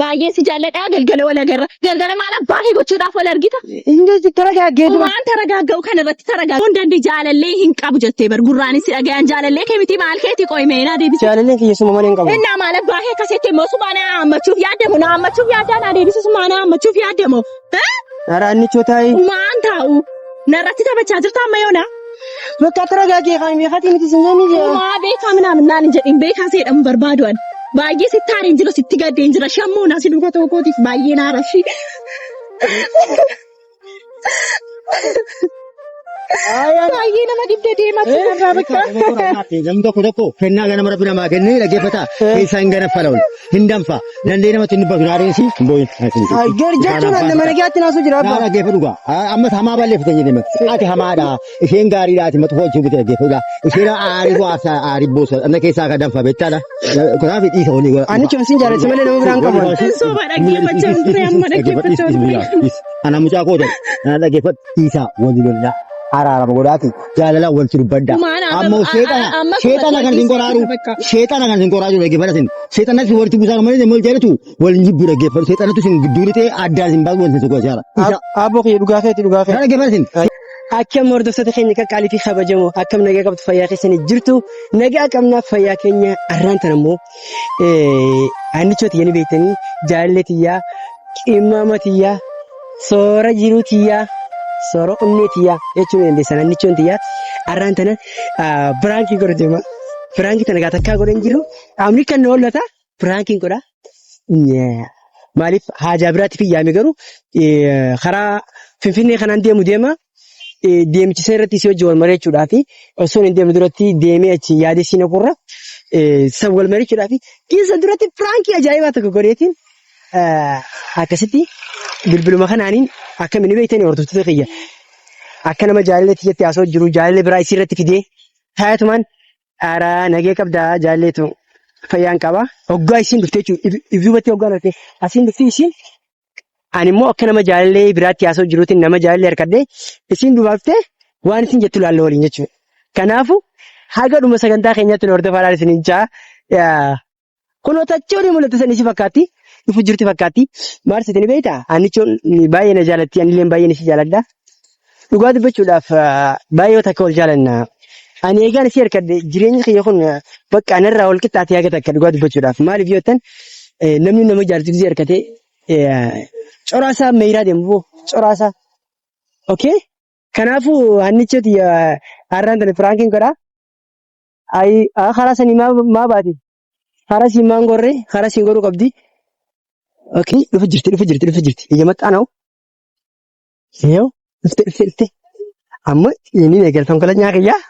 baay'ee si jaalladha galgala wal agarra galgala maal abbaa gochuudhaaf wal argita እንደዚህ ተረጋገዱ waan taragaaga'u kana irratti taragaaga'u hundandi jaalallee hin qabu jettee bar gurraanis si dhagayan jaalallee keemiti maal keeti qoyme na deebisi jaalallee kiyyeessuma malee hin qabu inna maal abbaa kasetti immoo sumaana ammachuuf yaadamu na ammachuuf yaaddaa na deebisi sumaana ammachuuf yaadamu ኧረ አንቾታይ maan taa'u narratti taphachaa jirta amma yoona በቃ ተረጋጊ ኻሚ ኻቲ ምትስኛኒ maa beekaa ምናምን naan jedhin beekaa seedhamu barbaaduan baay'ee sitti haariin jira sitti gaddeen jira shammoo na si dhuga tokkootiif baay'ee naarashi baay'ee nama dibdee deematti narraa bakka namni tokko kennaa gana mara bina maa kennee dhaggeeffata keessaa hin ganafalawul hin danfa dandee namatti hin bakka naareensi booyin ay garjachuu nan nama nagaatti naasu jira abba dhaggeeffatu gaa amma hamaa balleeffatan jedhame ati hamaadha isheen gaariidhaati matu hojii biti dhaggeeffatu isheen aarii waasa aarii boosa anna keessaa ka danfa beektaadha kanaaf dhiisa olii ani chonsin jaalatti malee nama biraan qabu sooba dhaggeeffachaa ture amma dhaggeeffachaa ture ana mucaa koote ana dhaggeeffatu dhiisa walii lolla araarama godhaati jaalala wanti dubbadda ammoo sheexana kan sin qoraaru sheexana kan sin qoraaru dhaggeeffatatin sheexanatti warti buusaa malee deemal jaalatu waliin jibbu dhaggeeffatu sheexanatu sin gidduu ta'e addaan sin baasu wanti tokko jaala abbo kiyya dhugaa feeti dhaggeeffatatin akkam hordoftoota keenya qaqqaalii fi kabajamoo akkam nagaa qabdu fayyaa keessanii jirtu nagaa qabnaaf fayyaa keenya arraan tan ammoo annichooti yeni beektanii jaalalletiyyaa qimmamatiyyaa soora jiruutiyyaa soora umneetiyyaa jechuun dandeessan annichoon tiyyaa arraan tana biraankii godha deema biraankii tana takkaa godhan jiru amni kan na oolata biraankiin godha maaliif haajaa biraatti fi yaame garuu karaa finfinnee kanaan deema deemchisa irratti si wajjin wal mari'achuudhaaf osoo hin deemne duratti deemee achi yaadee si naqurra san wal mari'achuudhaaf keessa duratti firaankii ajaa'ibaa tokko godheetiin akkasitti bilbiluma kanaaniin akkamiin beektanii hordoftoota kiyya akka nama jaalallee tiyyatti haasoo jiru jaalallee biraa isii irratti fidee taayatumaan aaraa nagee qabdaa jaalalleetu fayyaan qaba hoggaa isiin dhuftee jechuudha ibsuubatti hoggaa dhuftee asiin dhuftii isiin ani immoo akka nama jaalallee biraatti haasoo jiruutiin nama jaalallee harkadhee isiin dhufaaftee waan isin jettu laalla waliin jechuudha. Kanaafuu haga dhuma sagantaa keenyatti nu hordofaa isiniin jaa kunoo tachee olii mul'atu san isi fakkaatti dhufu jirti fakkaatti maal sitiin beektaa annichoon baay'ee na jaalatti anillee baay'ee si jaaladha. Dhugaa dubbachuudhaaf baay'ee takka wal jaalanna. Ani eegaan isii harkadhe jireenyi kiyya kun bakka anarraa wal qixxaatee haga takka dhugaa dubbachuudhaaf maaliif yoo ta'an namni nama jaalatu isii harkatee coraasaa meeyiraa deemu coraasaa okay kanaafuu annichooti har'aan tana firaankiin godhaa ayi karaa sanii maa baati karaa siin maan gorree karaa siin goruu qabdi okay dhufa jirti iyya maxxaanaa'u yoo dhufte amma inni eegalfam kala nyaakiyyaa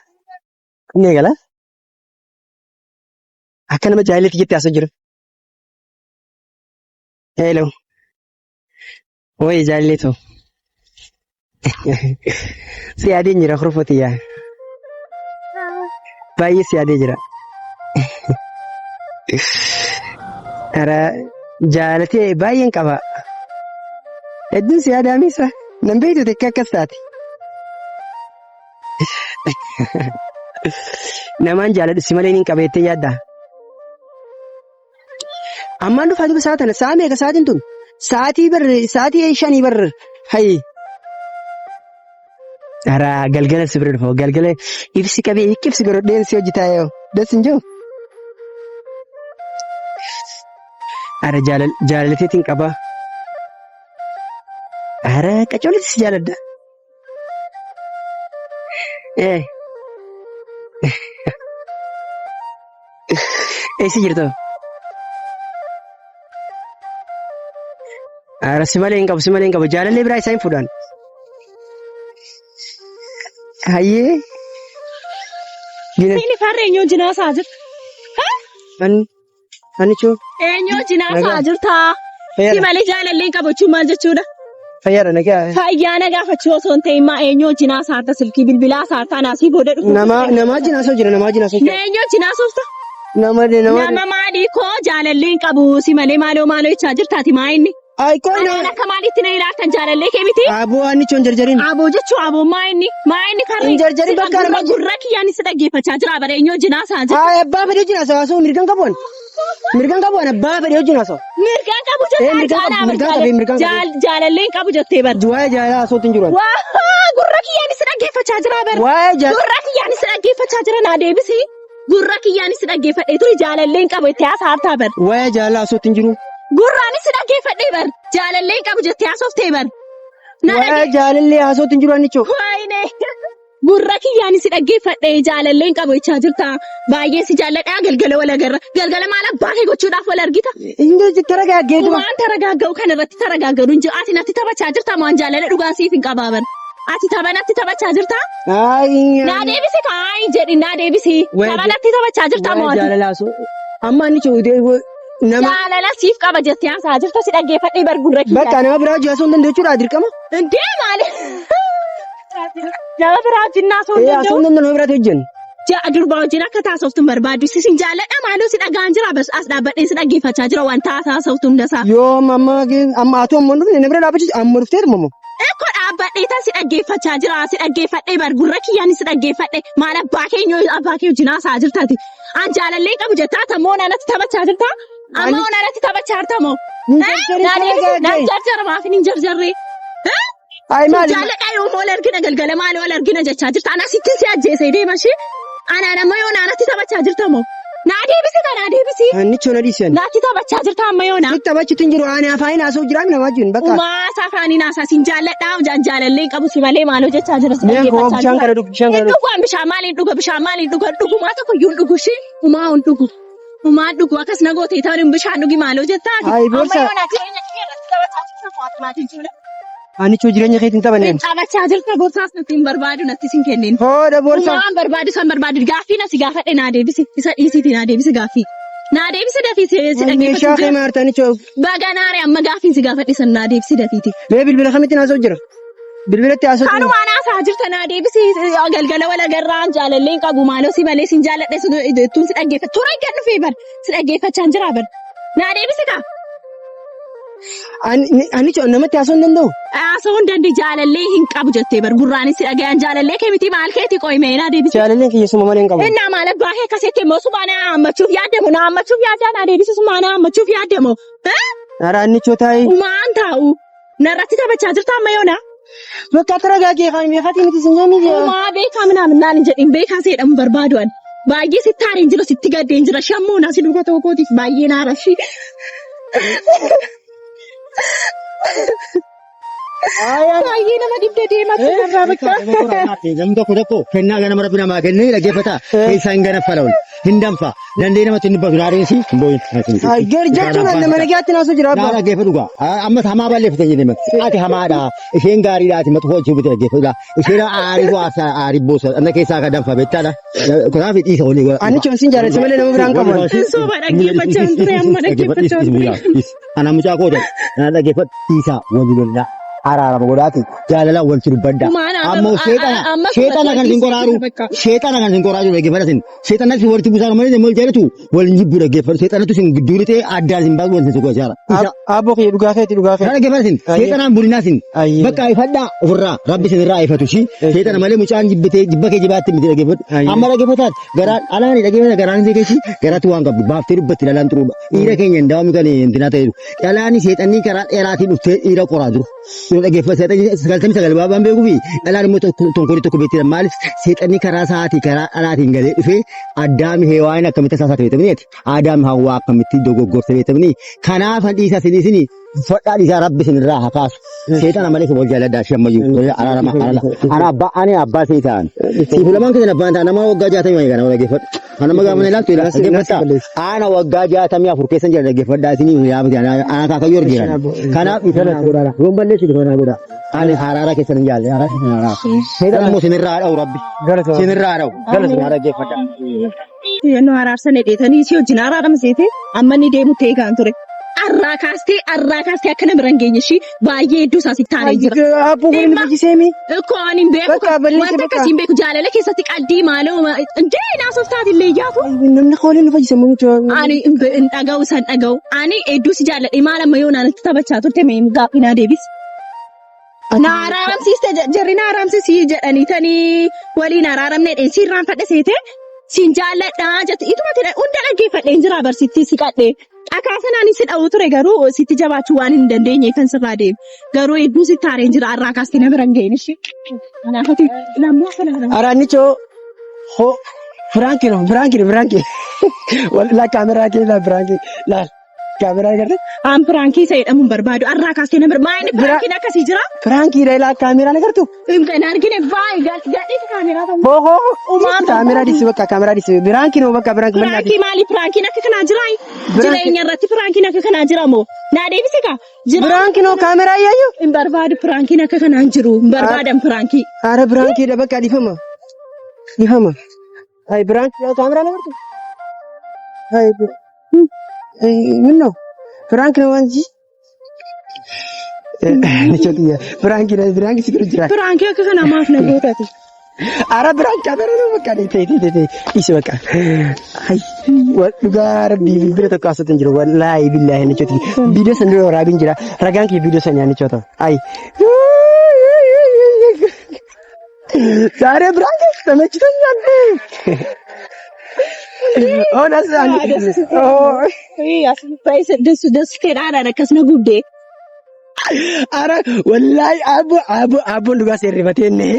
inni eegala akka nama jaalalleetti jettee haasoo jiru hello Oye, jaalleetu. Si yaadee jira kurfootiyaa. Baay'ee si yaadee jira. Ara jaalatee baay'een qaba. Hedduun si yaadaa miisa. Nan beektu tekka akkas taati. Namaan jaaladhu si malee niin qabeettee yaaddaa. Ammaan dhufaa duba saa tana saa meeqa saatiin tun? Saatii shanii bar hayi. Ara galgala si bira dhufa galgala ibsi qabee ibsi godhadheen si hojjetaa yoo deessin jiru. Ara jaalalateetiin qaba. Ara qacoolatti si jaaladha. Eessi jirtu? Ara si malee hin qabu jaalallee biraa isaa hin fuudhan. Hayyee. Inni farra eenyoo jinaasaa jirta? Anichoo. Eenyoo jinaasaa jirta? Si malee jaalallee qabachuun maal jechuudha? Fayyaadha nagaa. Fayyaa nagaa fachuu osoo hin ta'in maa eenyoo jinaasaa harta silkii bilbilaa saartaa naasii booda dhufu. Namaa jinaasoo jira Eenyoo jinaasoofta? Nama maalii koo jaalallee qabu si malee maaloo jechaa jirtaati maa inni? Ay koina. Ana kamaalitti na ilaaltan jaalallee kee miti? Aboo ani chon jarjarin. Aboo jechuun aboo maa inni karree. Hin jarjarin bakka argaa. Gurra kiyyaan si dhaggeeffachaa jira bareenyoo jinaasaa jira. Ay abbaa fedhe jinaasaa osoo mirgan qabuun. Mirgan qabuun abbaa fedhe jinaasaa. Mirgan qabu jettee jaalalleen qabu jettee bar. Waa'ee jaalala asootiin jiru. Gurra kiyyaan si dhaggeeffachaa jira bar. Waa'ee jaalala. Gurra kiyyaan si dhaggeeffachaa jira naa deebisi. Gurra kiyyaan si dhaggeeffadhee turi jaalalleen qabu itti haasaartaa bar. Waa'ee jaalala asootiin jiru. Gurraan si dhaggeeffadhee bar. Jaalalleen qabu jettee haasoftee bar. Waa'ee jaalallee asootiin jiru anicho. Waayine. Gurra kiyyaan si dhaggeeffadhee jaalalleen qabu jechaa jirta. Baay'ee si jaalladhaa galgala wal agarra. Galgala maal abbaa kee gochuudhaaf wal argita? Inni taragaaggeetu. Waan taragaaga'u kan irratti taragaaga'u hin jiru. Ati natti taphachaa jirta moo an jaalala dhugaa siif hin qabaaban? Ati tapha natti taphachaa jirta? Naa deebisi kaayi jedhi naa deebisi. Tapha natti taphachaa jirta moo ati? Jaalala asoo. Amma anicho nama. Jaalala siif qaba jettee haasaa jirta si dhaggeeffadhee bar gurra kiyyaan. Bakka nama biraa hojii asoo hin dandeechuudha dirqama. Indee maali? Nama biraa jinnaa asoo hin Asoo hin danda'u nama biraatti hojjennu. Ja'a durbaa wajjin akka taasoftuun barbaadu sisin jaalladha maaloo si dhagaan jira bas as dhaabbadhee si dhaggeeffachaa jira waan taasoftuun dasaa. Yoo amma atu amma dhufne na bira dhaabbachi amma dhufteetu mamma. Ekkoo dhaabbadhee tan si dhaggeeffachaa jira si dhaggeeffadhee bar gurra kiyyaan si dhaggeeffadhee maal abbaa kee wajjin haasaa jirtaati. An jaalallee qabu jettaa tamoo naannatti taphachaa jirtaa? Amma naannatti taphachaa jirta moo? Naan jarjara maafin hin jarjarree? Ay maali? Jaalladhaa yoo wal argina galgala maali wal argina jechaa jirta? Ana sittin si ajjeesee deemashee? Anaan amma yoo naannatti taphachaa jirta moo? Naa deebisi kan naa deebisi. Annichoo na dhiisan. Naatti taphachaa jirta amma yoo naa? Sitti taphachuutu hin jiru ani afaan haasa'u jiraa nama wajjin bakka. Maasa afaaniin haasaa sin jaalladhaa jaalallee qabu si malee maaloo jechaa jira si dhaggeeffachaa jira. Bishaan kana dhugu bishaan kana dhugu. Dhugu bishaan maaliin dhuga dhugumaa tokko iyyuu hin dhugu shi umaa hin dhugu. Umaa dhugu akkas nagootee ta'an bishaan dhugi maaloo jettaa. Ay boorsa. Amma yoo naa jireenya keerratti taphachaa jirta mo'atu maatiin jiru. Anichoo jireenya keetiin taphanneen. Taphachaa jirta boorsaas natti hin barbaadu natti sin kenneen. Hooda boorsa. Waan barbaadu san barbaadu gaaffii nasi gaafadhe naa deebisi isa dhiisiiti naa deebisi gaaffii. Naa deebisi dafiisi si dhaggeeffatu. Meeshaa kee maarta anichoo. Baganaare amma gaaffii si gaafadhe san naa deebisi dafiiti. Mee bilbila kamitti haasa'u jira? Bilbilatti haasa'u. Kanuma naasaa jirta naa deebisi galgala wal agarraan jaalalleen qabu maaloo si malee sin jaalladhe tun si dhaggeeffatu. Tura eeggan dhufee bar si dhaggeeffachaan jira bar. Naa deebisi kaa. Anichoo namatti haasa'uu hin danda'u. Haasa'uu hin danda'u jaalallee hin qabu jettee bar gurraanis si dhagayan jaalallee kee miti maal keeti qoyme naa deebisi. Jaalalleen kiyyeessuma malee hin qabu. Innaa maal abbaa kee akkasitti immoo sumaa naa hammachuuf yaaddamu naa hammachuuf yaaddaa naa deebisi sumaa naa hammachuuf yaaddamu. Ara anichoo taa'ee. Umaan taa'u narratti taphachaa jirta amma yoona. Bakka taragaagee kan meeqatii miti sin jaamii. Umaa beekaa minaan naan hin jedhin beekaa seedhamu barbaadu'an. Baay'ee sitti haariin jira sitti gaddeen jira shammoo naa si dhuga tokkootiif baay'ee naa rashi. Baay'ee nama dibdee deematu irraa bakka. Namni tokko kennaa gana mara namaa kennee dhaggeeffata. Keessaa hin gana fala'uun hin danfa. Dandee namatti hin badu raadeensi hin booyin. Jechuun nama nagaatti naasuu jira. Naa dhaggeeffatu gaa. Amma hamaa balleeffate jedhame. Ati hamaadha. Isheen gaariidha ati matu hojii biti dhaggeeffatu. Isheen aarii bu'aasa aarii boosa. Anna keessaa kan danfa beektaadha. Kanaaf dhiisa olii. Anichoon sin jaalladha malee nama biraan qabu. Sooba dhaggeeffachaa ture amma dhaggeeffachaa ture. Ana mucaa koota. Ana dhaggeeffatu dhiisa walii lollaa. Araarama godhaati jaalala walitti dubbadda. Ammoo sheexana kan sin qoraaru sheexana kan sin qoraaru dhaggeeffatatin sheexanatti walitti buusaa malee namni jaalatu waliin jibbu dhaggeeffatu sheexanatu sin gidduu ta'e addaan sin baasu walitti suuqa jaara. Aboo kee dhugaa feeti dhugaa feeti. Dhaggeeffatatin sheexanaan bulinaasin bakka ifadhaa ofirraa rabbi sin irraa ifatu shi sheexana malee mucaan jibbitee jibba kee jibaatti miti dhaggeeffatu. Amma dhaggeeffataat garaan alaani dhaggeeffata garaan hin keechi garaatti waan qabdu baaftee dubbatti dhalaan xuruudha. Dhiira keenya hin daawwami kan hintinaa ta'eeru. Dhalaani sheexanii karaa dheeraatiin dhuftee dhiira qoraa jiru. Dhaggeeffata sagaltamii sagal baabaan beekuu fi dhalaan immoo tonkorii tokko beektii maaliif seexanni karaa sa'aatii karaa dhalaatiin galee dhufee addaami heewaan akkamitti saasaa beektamaniiti aadaam hawwaa akkamitti dogoggorsa beektamanii kanaaf dhiisaa siniisini fodhaa dhiisaa rabbi sinirraa hakaasu seexana malee wal jaaladdaa shammayyuu araarama ana abbaa seetaan siifu lamaan keessan abbaan ta'a nama waggaa 60 kana dhaggeeffadhu ana magaamana ilaaltu dhaggeeffadhaa ana waggaa 64 keessan jira dhaggeeffadhaa isinii yaabati ana kaakayyoo argeeran kanaaf isana yoon balleessu kana godha ani haraara keessan hin jaalle haraara keessan haraara seetaan immoo sinirraa dha'u rabbi sinirraa dha'u galatuma dhaggeeffadhaa. Yennoo araarsan dheetanii si wajjin araarama seete amma ni deemu ta'e kan ture. arraa kaastee akka nama rangeenye ishii baay'ee hedduu isaa sitti taanee jira. Abbo kun inni bajjiseemi. Ko ani hin beeku. Wanta akkasii hin beeku jaalala keessatti qalbii maaloo naasoof taatellee iyyaatu. Namni qoolii nu bajjisamu mucaa. Ani hin dhaga'u san dhaga'u. Ani hedduu si jaalladhe maal amma yoo naannatti taphachaa turte mee gaaffii naa deebis. Na araaramsiiste jarri na araaramsisii jedhanii tanii waliin araaramne dheensii irraan fadhe seete siin jaalladhaa jette ituma hunda dhaggeeffadheen jira barsiitti si qadhee. Akaasanaan si dha'uu ture garuu sitti jabaachuu waan hin dandeenye kan sirraa deemu. Garuu hedduu sitti taareen jira arraa kaastee nama rangeen ishee. Kanaafati lammoo kana. Araanichoo ho Firaankiin. Walla kaameraa keessa Firaankiin laal kaameraa gartee. Aan Firaankii isa jedhamuun barbaadu arraa kaastee nama maayini Firaankiin akkasii jira. Firaankiidha ilaa kaameraa agartu. Hin argine baay'ee gadhiisi kaameraa ta'u. Kaameraa dhisi bakka kaameraa dhisi Firaankiin bakka Firaankiin manaa. Firaankiin maali Firaankiin akka kanaa jiraa? Jireenya irratti Firaankiin akka kanaa jira moo? Naa deebisi kaa? Firaankiin kaameraa iyyuu. Hin barbaadu Firaankiin akka kanaan jiru. Hin barbaadan Firaankii. Ara Firaankiidha bakka dhifama. Hai Firaankiin kaameraa agartu. Hai minno Firaankiin wanti. Nichotiya Firaankiin si bira jira. Firaankiin akka kanaa maaf na gootati? Ara Firaankiin kaameraa bakka dhifee isi bakka. Hai dhugaa rabbii bira tokko asootin jiru wallaahi billaahi nichoti viidiyoo san dura waraabin jira ragaan kee viidiyoo san yaa nichota. Hai. Saare Firaankiin samachitanya. Oh nasaan. Desu fedhaadhaan akkas na gubdee. Ara wallahi abboon dhugaa seerrifatee nee.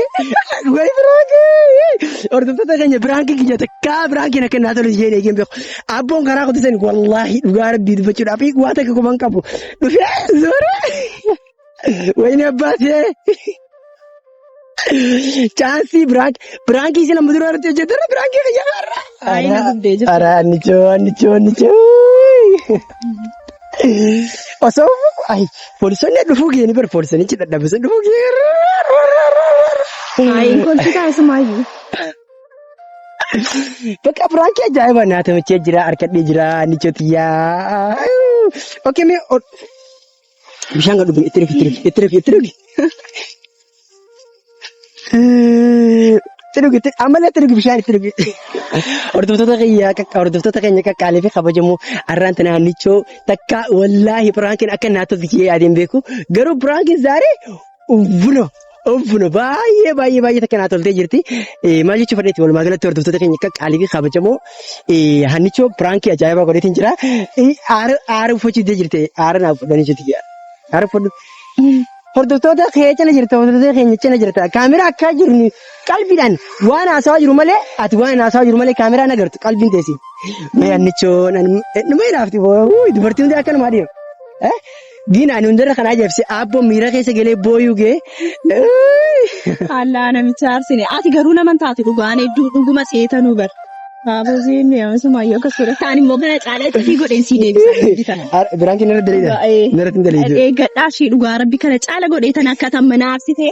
Wayi Firaankiin. Hordoftoota keenya Firaankiin kiyya takkaa Firaankiin akka naa tolu isheen eegeen beeku. Abboon karaa qotisan wallahi dhugaa rabbii dubbachuudhaaf waa takka kuman qabu. Dhufee zoore. Wayini abbaatee. Chaansii Firaankiin isin amma dura irratti hojjetan Firaankiin kiyya har'a. Ayi na gubdee jirtu. Ara nichoo. Osoo poolisoonni dhufuu geeni bar poolisoonni dadhabbisan dhufuu geeni. Ayi kolfi taasisumaayyuu. Bakka Firaankiin ajaa'iba nyaatamichee jira harkadhee jira nichootiyaa. Okay mee bishaan gad dhufe itti rufi. Ammallee itti rufi bishaan itti rufi. Hordoftoota keenya qaqqaalee fi kabajamoo har'aan tanaa nichoo takka wallaahi Firaankiin akka naatota kiyee yaadeen beeku garuu Firaankiin zaaree obbuno baay'ee takka naa toltee jirti. Maal jechuun fadheetti walumaa galatti hordoftoota keenya qaqqaalee fi kabajamoo hannichoo Firaankiin ajaa'ibaa godheetiin jira. Aara uffachiisee jirti. Aara naaf fudhanii jirti. Aara fudhu. Hordoftoota keenya cina jirta. Kaameraa akka jirnu qalbiidhaan waan haasawaa jiru malee ati waan haasawaa jiru malee kaameraan agartu qalbiin teessi. Mee annichoo nama ilaafti dubartii hundi akka namaa deemu. Diin ani hundarra kanaa jabse abboon miira keessa galee booyuu gee. Allaa namicha arsine ati garuu naman taate dhugaan hedduu dhuguma seetanuu bar. Baabosiin sumayyoo akkas godha. Kaan immoo kana caalaa itti godheensi deebisan. Firaankiin irra daleedha. Irratti hin daleedha. Eeggadhaa ishii dhugaa rabbi kana caala godheetan akka tamma na arsite.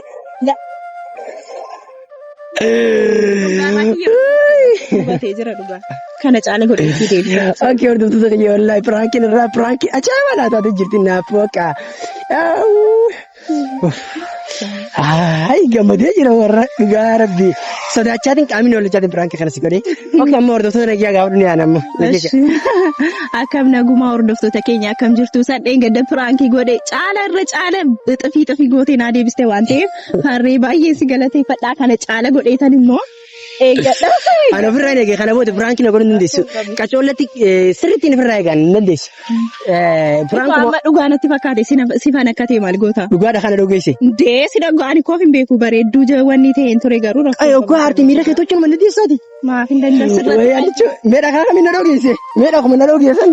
Hubatee jira dhugaa. Kana caala godheensi deebisan. Okay hordoftoota keenya wallaahi Firaankiin irraa Firaankiin ajaa'iba laataatee jirti naaf waaqa. Gammadee jira warra dhugaa rabbi. Sodaachaatiin qaamni walichaatiin Firaankiin kanas godhee. Okay amma hordoftoota nagaa gaafadhu ni aanamma. Akkam nagumaa hordoftoota keenya akkam jirtu sadheen gadda Firaankii godhe caala xifii gootee naa deebiste waan ta'eef harree baay'ee si galateeffadhaa kana caala godheetan immoo eeggadha. Ana ofirraa hin eege kana booda Firaankiin godhuu hin dandeessu. Qacoollatti sirriitti ofirraa eegan hin dandeessu. Amma dhugaa natti fakkaate si fan akka ta'e maal goota? Dhugaadha kana dhugeesse. Dee si dhagaani koof hin beeku bareedduu wanni ta'een ture garuu rakkoo. Oggaa harti miira kee tochuun malee deessaati. Maaf hin dandeessu. Meedha kana mina dhogeesse. Meedha kuma na dhogeessan.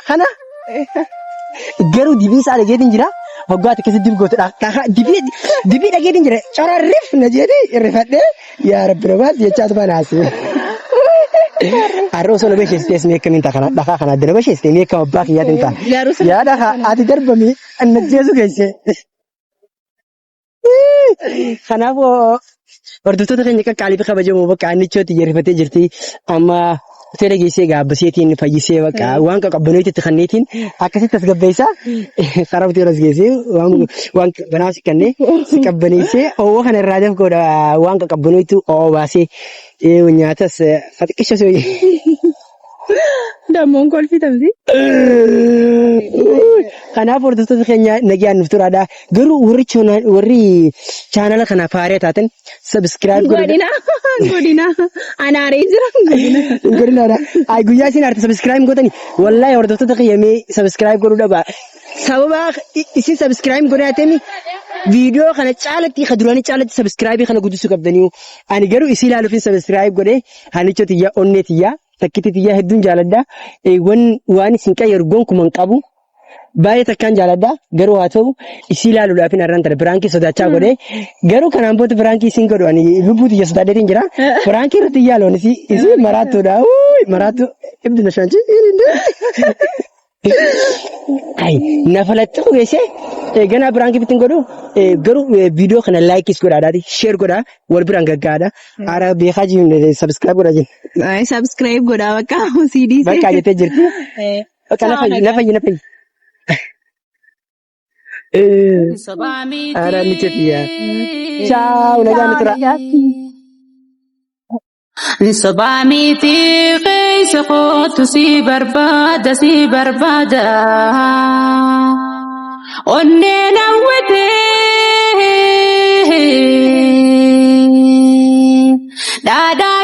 Kana garuu dibii isaa dhageetiin jira. Hoggaati keessa dibi gootudha. Dibii dhageetiin jira. Corarriif na jedhee irrifadhee yaa rabbi robaas jechaa tuba naasee. Har'a osoo na basheessitees meekkamiin ta'a kana dhakaa kana adda na basheessitee meekkama abbaa kiyyaatiin ta'a. Yaa dhakaa ati darbamii anna jeesu geesse. Kanaafuu hordoftoota keenya qaqqaalii fi kabajamoo bakka annichooti irrifatee jirti. Amma hoteela geessee gaabbaseetiin fayyisee bakka waan qaqqabanooti kanneetiin akkasitti as gabbeessaa karaa hoteelas geessee waan banaas kannee si qabbaneessee oowwa kana irraa daf godha waan qaqqabanooti oo baasee nyaatas faxiqisha soo Dammoon kolfitamti. Kanaaf hordoftoota keenya nagaan nuuf turaadha. Garuu warri chaanala kana faaree taatan subscribe godina anaaree jira godina. Ay guyyaa isin arti subscribe godhani wallahi hordoftoota keenya mee subscribe godhuu dhaba. Sababa isin subscribe godhatemi viidiyoo kana caalatti kadurani caalatti subscribe kana guddisuu qabdanii. Ani garuu isin ilaaluuf subscribe godhee hanichoti yaa onneetiyyaa takkiti yaa hedduun jaaladha. Waan isin qayyargoon kuman qabu. Baay'ee takkaan jaaladha garuu haa ta'u isii ilaaluudhaaf hin arran tare biraankii sodaachaa godhee garuu kanaan booda biraankii isin godhu lubbuu xiyya sodaadheetiin jira biraankii irratti yaaloon isii maraattuudha maraattuu ibdi na shaanchi nafalatti qubeessee ganaa biraankii bittiin godhu garuu viidiyoo kana laayikis godhaadhaati sheer godhaa wal biraan gaggaadha ara beekaa jiru sabskiraayib godhaa jenna. Sabskiraayib godhaa bakka CD bakka jettee jirti. Nafayyi. Ara ni cetiya. Ciao, nagaan tura. Sobamiti keessa kootu si barbaada. Onneen hawwatee. Daadaa